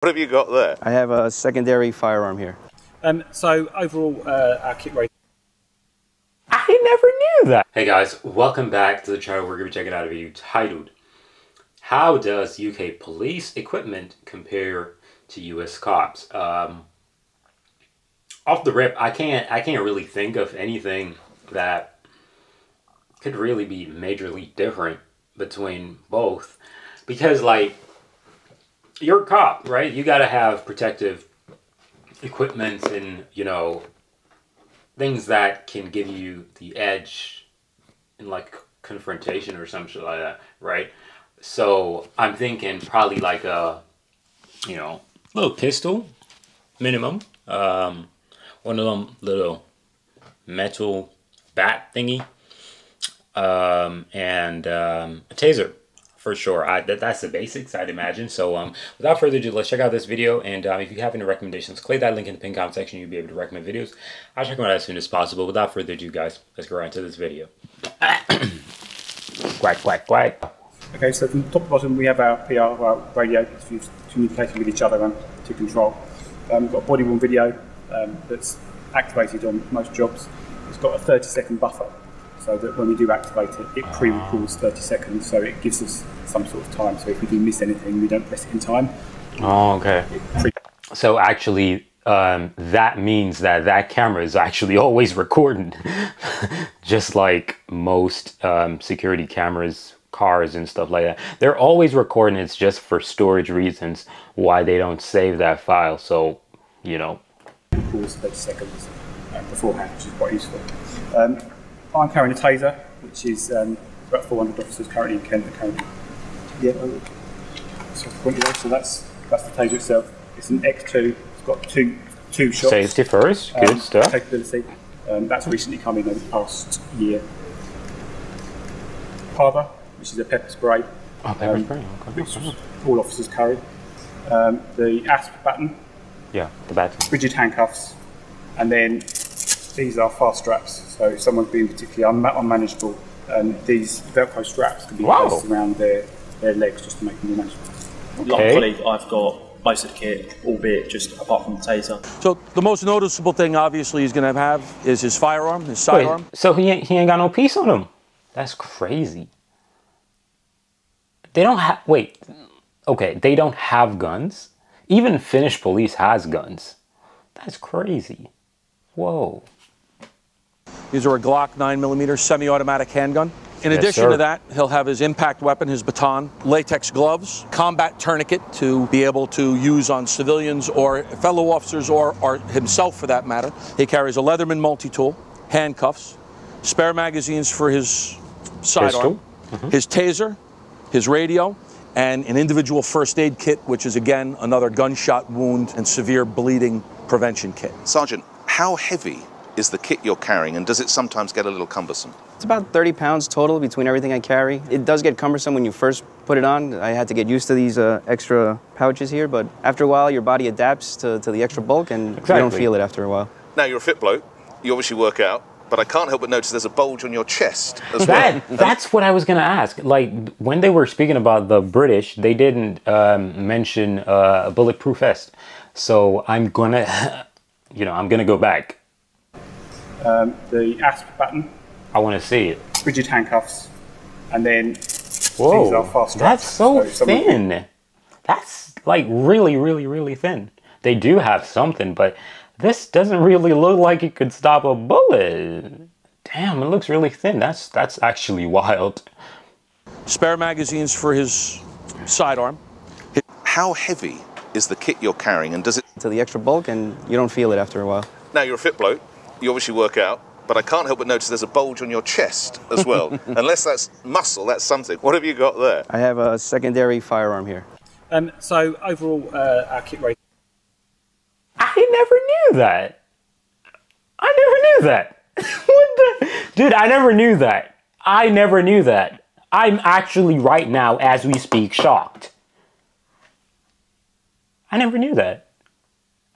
What have you got there? I have a secondary firearm here. So overall, our kit rating. I never knew that. Hey guys, welcome back to the channel. We're going to be checking out a video titled, How does UK police equipment compare to US cops? Off the rip, I can't really think of anything that could really be majorly different between both. Because, like, you're a cop, right? You gotta have protective equipment and, you know, things that can give you the edge in, like, confrontation or something like that, right? So I'm thinking probably like a, you know, little pistol, minimum. One of them little metal bat thingy, and a taser. For sure. That's the basics, I'd imagine. So without further ado, let's check out this video. And if you have any recommendations, click that link in the pinned comment section. You'll be able to recommend videos. I'll check them out as soon as possible. Without further ado, guys, let's go right into this video. Quack, quack, quack. Okay, so from top to bottom, we have our PR, our radio, for communicating with each other and to control. We've got a body-worn video that's activated on most jobs. It's got a 30-second buffer, so that when we do activate it, it pre-records 30 seconds, so it gives us some sort of time. So if we do miss anything, we don't press it in time. Oh, okay. So actually, that means that that camera is actually always recording, just like most security cameras, cars and stuff like that. They're always recording. It's just for storage reasons why they don't save that file. So, you know. Records 30 seconds beforehand, which is quite useful. I'm carrying a taser, which is about 400 officers currently in Kent. Yeah, so that's the taser itself. It's an X2. It's got two shots. Safety first, good stuff. Capability. That's recently come in over the past year. Parva, which is a pepper spray. Oh, pepper spray. Okay. Which all officers carry. The ASP baton. Yeah, the baton. Rigid handcuffs, and then these are fast straps. So if someone's being particularly unmanageable, these Velcro straps can be placed around their legs just to make them more manageable. Okay. Like a colleague, I've got most of the kit, albeit just apart from the taser. So the most noticeable thing, obviously, he's going to have is his firearm, his sidearm. So he ain't got no piece on him. That's crazy. They don't have. Wait. Okay, they don't have guns. Even Finnish police has guns. That's crazy. Whoa. These are a Glock 9mm semi-automatic handgun. In addition to that, he'll have his impact weapon, his baton, latex gloves, combat tourniquet to be able to use on civilians or fellow officers or himself for that matter. He carries a Leatherman multi-tool, handcuffs, spare magazines for his sidearm, his taser, his radio, and an individual first aid kit, which is again another gunshot wound and severe bleeding prevention kit. Sergeant, how heavy is the kit you're carrying, and does it sometimes get a little cumbersome? It's about 30 pounds total between everything I carry. It does get cumbersome when you first put it on. I had to get used to these extra pouches here, but after a while your body adapts to the extra bulk and you don't feel it after a while. Now, you're a fit bloke, you obviously work out, but I can't help but notice there's a bulge on your chest as well. That's what I was going to ask. Like, when they were speaking about the British, they didn't mention a bulletproof vest. So I'm going to, you know, I'm going to go back. The ASP baton. I want to see it. Rigid handcuffs, and then these are fast straps. That's so thin. That's like really, really, really thin. They do have something, but this doesn't really look like it could stop a bullet. Damn, it looks really thin. That's actually wild. Spare magazines for his sidearm. How heavy is the kit you're carrying, and does it... To the extra bulk and you don't feel it after a while. Now, you're a fit bloke, you obviously work out, but I can't help but notice there's a bulge on your chest as well. Unless that's muscle, that's something. What have you got there? I have a secondary firearm here. So overall, our kit rating. I never knew that. I never knew that. What the? Dude, I never knew that. I never knew that. I'm actually right now, as we speak, shocked. I never knew that.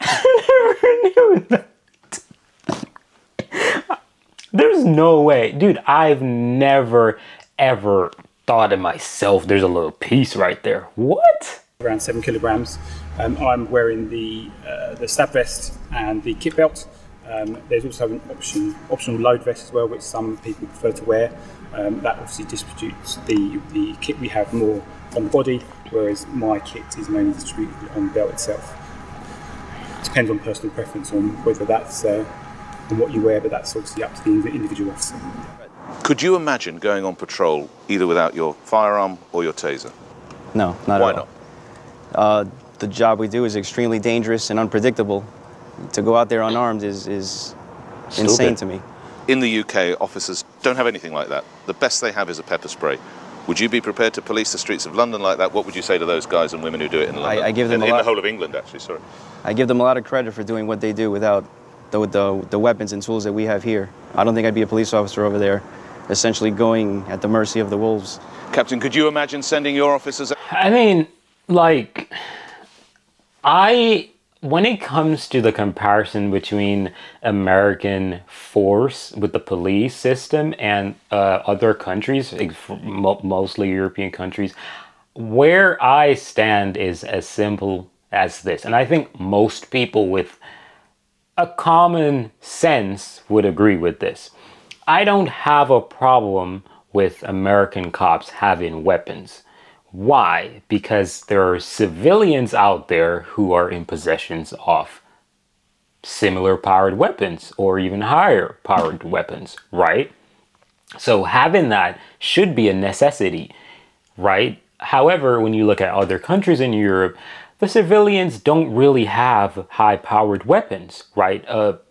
I never knew that. There's no way. Dude, I've never, ever thought to myself, there's a little piece right there. What? Around 7 kilograms. I'm wearing the stab vest and the kit belt. There's also an optional load vest as well, which some people prefer to wear. That obviously distributes the kit we have more on the body, whereas my kit is mainly distributed on the belt itself. It depends on personal preference on whether that's on what you wear, but that's obviously up to the individual officer. Could you imagine going on patrol either without your firearm or your taser? No, not Why at all. Why not? The job we do is extremely dangerous and unpredictable. To go out there unarmed is insane to me. In the UK, officers don't have anything like that. The best they have is a pepper spray. Would you be prepared to police the streets of London like that? What would you say to those guys and women who do it in London? I give them in the whole of England, actually, sorry. I give them a lot of credit for doing what they do without the weapons and tools that we have here. I don't think I'd be a police officer over there, essentially going at the mercy of the wolves. Captain, could you imagine sending your officers? I mean, like, when it comes to the comparison between American force with the police system and other countries, mostly European countries, where I stand is as simple as this. And I think most people with a common sense would agree with this. I don't have a problem with American cops having weapons. Why? Because there are civilians out there who are in possession of similar powered weapons or even higher powered weapons, right? So having that should be a necessity, right? However, when you look at other countries in Europe, the civilians don't really have high-powered weapons, right?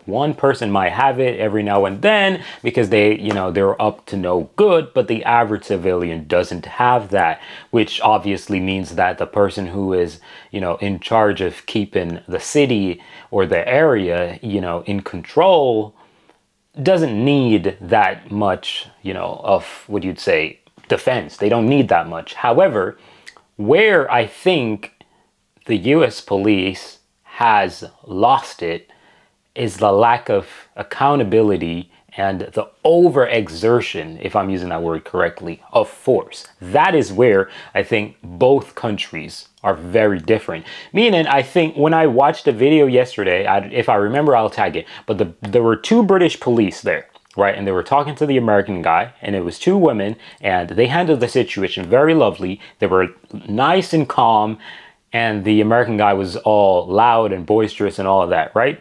One person might have it every now and then because they're up to no good, but the average civilian doesn't have that, which obviously means that the person who is, in charge of keeping the city or the area, in control doesn't need that much, of what you'd say, defense. They don't need that much. However, where I think the US police has lost it is the lack of accountability and the overexertion, if I'm using that word correctly, of force. That is where I think both countries are very different. Meaning, I think when I watched the video yesterday, if I remember, I'll tag it, but there were two British police there, right? And they were talking to the American guy, and it was two women, and they handled the situation very lovely. They were nice and calm, and the American guy was all loud and boisterous and all of that, right?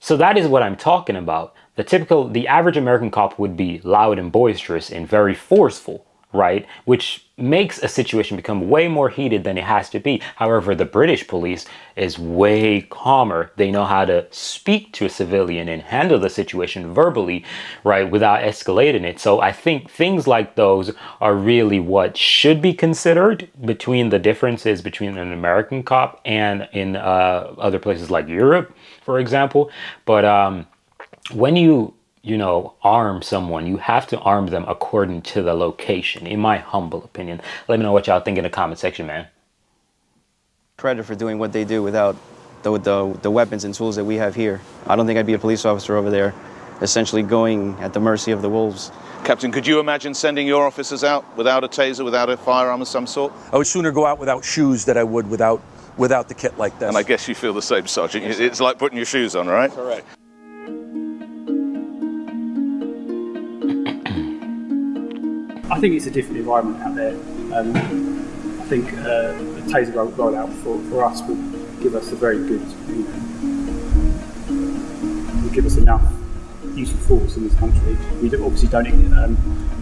So that is what I'm talking about. The average American cop would be loud and boisterous and very forceful, right? Which makes a situation become way more heated than it has to be. However, the British police is way calmer. They know how to speak to a civilian and handle the situation verbally, right, without escalating it. So I think things like those are really what should be considered between the differences between an American cop and in other places like Europe, for example. But when you arm someone, you have to arm them according to the location, in my humble opinion. Let me know what y'all think in the comment section, man. Credit for doing what they do without the weapons and tools that we have here. I don't think I'd be a police officer over there, essentially going at the mercy of the wolves. Captain, could you imagine sending your officers out without a taser, without a firearm of some sort? I would sooner go out without shoes than I would without the kit like this. And I guess you feel the same, Sergeant. It's like putting your shoes on, right? Correct. I think it's a different environment out there. I think the taser rollout for us will give us a very good, will give us enough use of force in this country. We obviously don't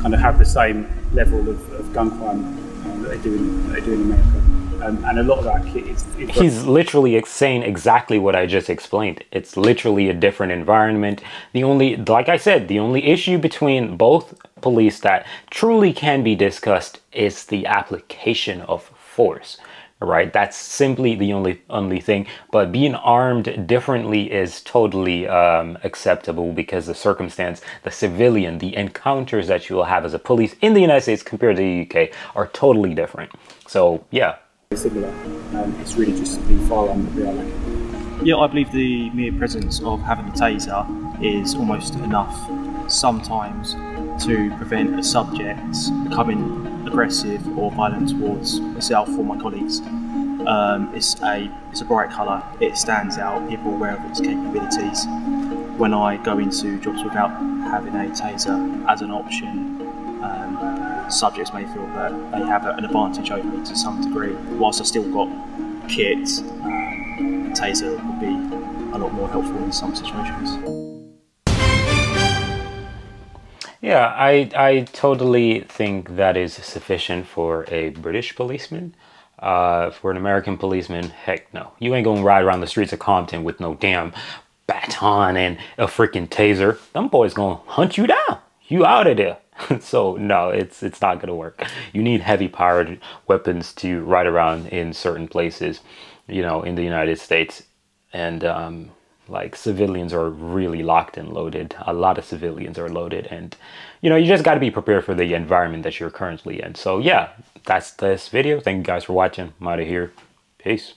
kind of have the same level of gun crime that they do in America. And a lot of that kit is... He's literally saying exactly what I just explained. It's literally a different environment. Like I said, the only issue between both police that truly can be discussed is the application of force, right? That's simply the only thing. But being armed differently is totally acceptable because the circumstance, the civilian, the encounters that you will have as a police in the United States compared to the UK are totally different. So, yeah. Similar. It's really just the firearm that we are lacking. Yeah, I believe the mere presence of having a taser is almost enough sometimes to prevent a subject becoming aggressive or violent towards myself or my colleagues. It's a bright colour. It stands out. People are aware of its capabilities. When I go into jobs without having a taser as an option, subjects may feel that they have an advantage over me to some degree. Whilst I've still got kit, a taser would be a lot more helpful in some situations. Yeah, I totally think that is sufficient for a British policeman. For an American policeman, heck no. You ain't gonna ride around the streets of Compton with no damn baton and a freaking taser. Them boys gonna hunt you down. You out of there. So no, it's not gonna work. You need heavy powered weapons to ride around in certain places, you know, in the United States. And like civilians are really locked and loaded. A lot of civilians are loaded, and you know, you just got to be prepared for the environment that you're currently in. So yeah, that's this video. Thank you guys for watching. I'm out of here. Peace.